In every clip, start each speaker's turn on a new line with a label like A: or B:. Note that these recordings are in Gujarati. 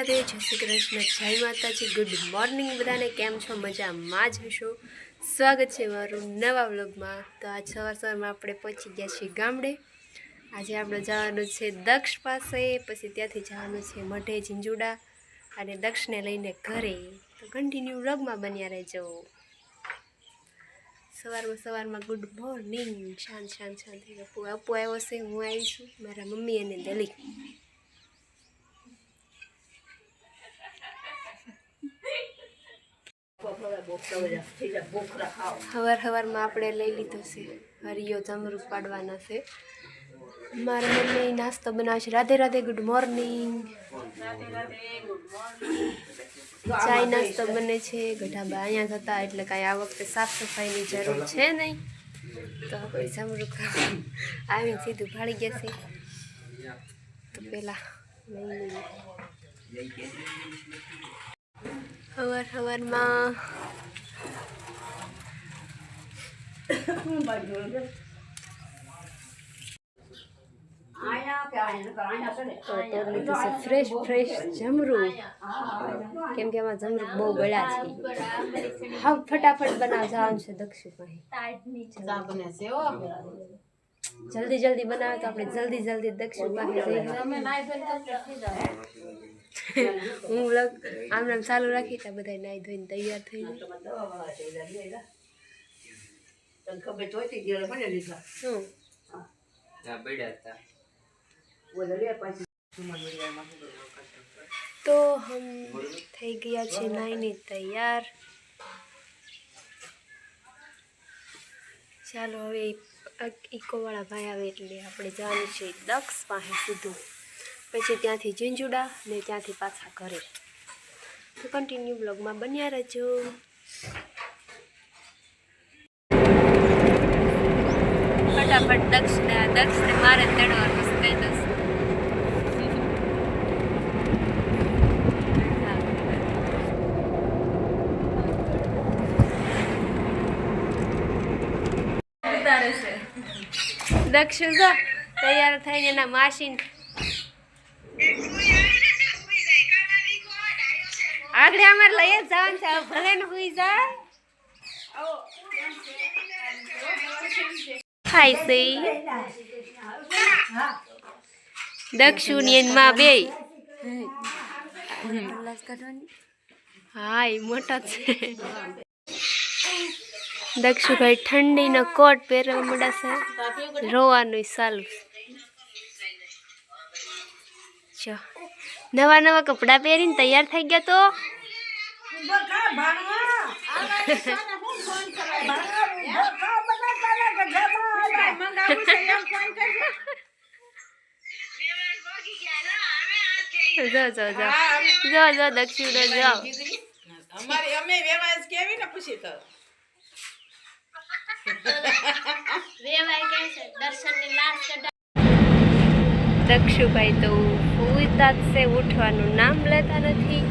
A: રાધે જય શ્રી કૃષ્ણ, જય માતાજી, ગુડ મોર્નિંગ બધાને. કેમ છો? મજામાં જ હશો. સ્વાગત છે મારું નવા વ્લોગમાં. તો આજ સવારમાં આપણે પહોંચી ગયા છીએ ગામડે. આજે આપણે જવાનું છે દક્ષ પાસે, પછી ત્યાંથી જવાનું છે મઢે ઝીંઝુડા અને દક્ષને લઈને ઘરે. તો કન્ટિન્યુ વ્લોગમાં બન્યા રહેજો. સવારમાં ગુડ મોર્નિંગ. શાંત થઈ ગયો. અપુ આવ્યો છે, હું આવી છું, મારા મમ્મી અને દલી. સવારમાં આપણે લઈ લીધો છે હરિયો જમરૂખ પાડવાના છે. મારા મમ્મી નાસ્તો બનાવે છે. Radhe Radhe, good morning. ચાય નાસ્તો બને છે. ગઢાબા અહીંયા જતા એટલે કાંઈ આ વખતે સાફ સફાઈની જરૂર છે નહીં. તો આપણે જમરૂખ આવીને સીધું ભાળી ગયા છે. તો પહેલાં લઈ લઈએ. સવારમાં ફ્રેશ જમરૂખ, કેમ કે આમાં જમરૂખ બહુ ગળ્યા છે. હા, ફટાફટ બનાવવાનું છે દક્ષુ પાસે. જલ્દી બનાવે તો આપણે જલ્દી દક્ષુ પાસે જઈએ. હું વ્લોગ આમ ચાલુ રાખી તો બધા નાઈ ધોઈને તૈયાર થઈ જાય. તો હમ થઈ ગયા છે નાઈને તૈયાર. ચાલો હવે ઇકોવાળા ભાઈ આવે એટલે આપણે જવાનું છે દક્ષ પાસે સીધું, પછી ત્યાંથી ઝીંઝુડા ને ત્યાંથી પાછા ઘરે. તો કન્ટિન્યુ બ્લોગમાં બન્યા રહેજો. ફટાફટ દક્ષને મારે તેડવાનું કહી દઉં. દક્ષુ જો તૈયાર થઈને એના માસી આગળ અમારે લઈ જ જવાનું છે. ભલે ને હુઈ જાય. હાય સઈ દક્ષુ ની એની માં બે. હા, એ મોટા છે. દક્ષુભાઈ ઠંડીનો કોટ પહેરવા મળ્યા છે. રોવાનું ચાલુ. જો નવા કપડાં પહેરીને તૈયાર થઈ ગયા. તો જો દક્ષુ જાઓ. દક્ષુભાઈ તો ઉઠતા છે, ઉઠવાનું નામ લેતા નથી.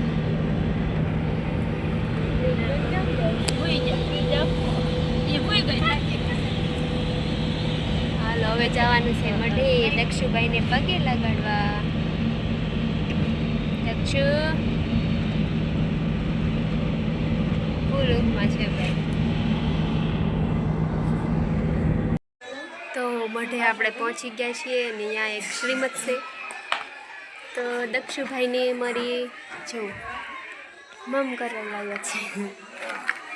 A: હાલો હવે જવાનું છે મઢે દક્ષુભાઈને પગે લગાડવા. દક્ષુ પૂરું છે ભાઈ. તો મઢે આપણે પહોંચી ગયા છીએ અને અહીંયા એક શ્રીમત છે. તો દક્ષુભાઈને મારી જવું મમ કરવા લાગ્યા છે.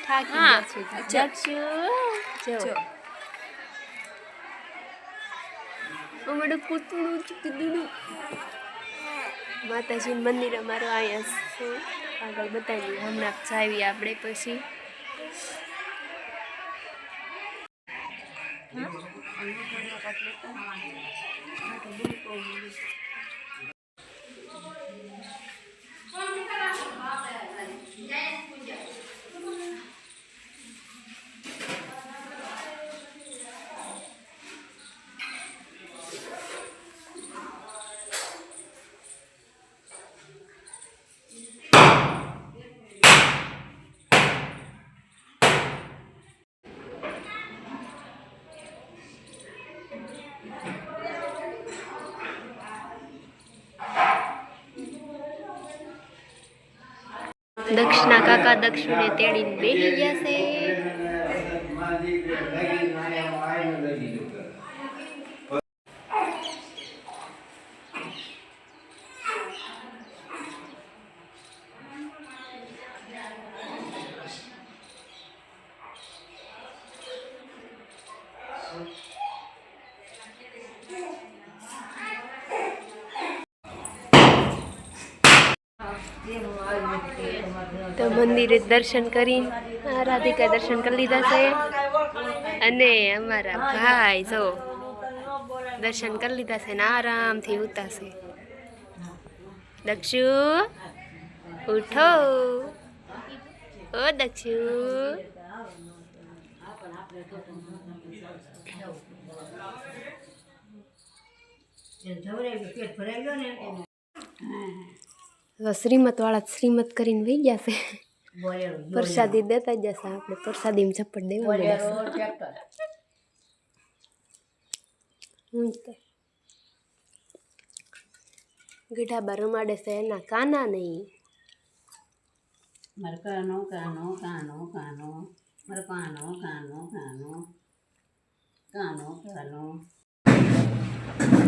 A: થાકી ગયા છે. દક્ષુ અમારું પૂતળું કીધું. માતાજી મંદિર અમારું અહીંયા છે. આગળ બતાવીએ હમણાં જાવી આપણે. પછી દક્ષના કાકા દક્ષુને તેડીને બેસી ગયા છે. તો મંદિરે દર્શન કરીને રાધિકા દર્શન કરી લીધા છે અને અમારા ભાઈ જો દર્શન કરી લીધા છે ને આરામથી ઉતારશે. દક્ષુ ઉઠો, ઓ દક્ષુ. શ્રીમત વાળા શ્રીમત કરીને વહી ગયા છે. પ્રસાદી દેતા જશે, આપણે પ્રસાદી ઝપટ દેવા. ગઢાબા રમાડે છે એના કાના નહીં.
B: કાનો કાનો કાનો કાનો મારો કાનો કાનો કાનો કાનો કાનો.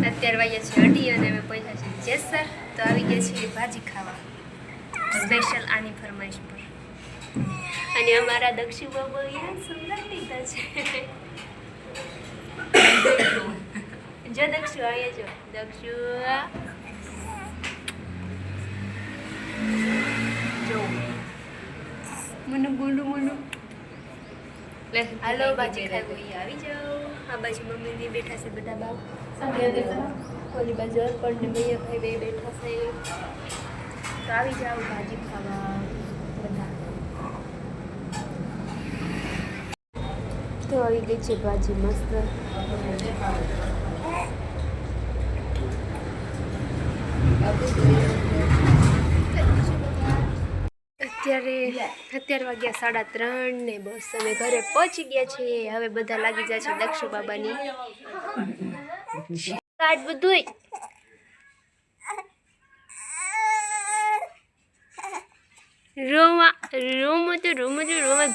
A: અત્યારે વાગ્યા છે અઢી અને અમે પહોંચ્યા છીએ જેસર. તો આવી ગયા છીએ ભાજી ખાવા સ્પેશિયલ આની ફરમાઈશ પર. અને અમારા દક્ષુ બાબુ સુંદર લીધા છે. જો દક્ષુ અહીંયા જો દક્ષુ જો મને બોલું મને. હાલો ભાજી ખાવી આવી જાઓ. આ બાજુ મમ્મી બેઠા છે બધા બાપ. ઓલી બાજુ અર્પણ ને મૈયા ભાઈ બે બેઠા છે. તો આવી જાઓ ભાજી ખાવા બધા. તો આવી ગઈ છે ભાજી મસ્ત. અત્યારે વાગ્યા 3:30 ને બસ અમે ઘરે પહોંચી ગયા છીએ. હવે બધા લાગી જાય છે દક્ષુ બાબાની કાર્ડ બધું. રોમા રોમો તો રોમો તો રોમા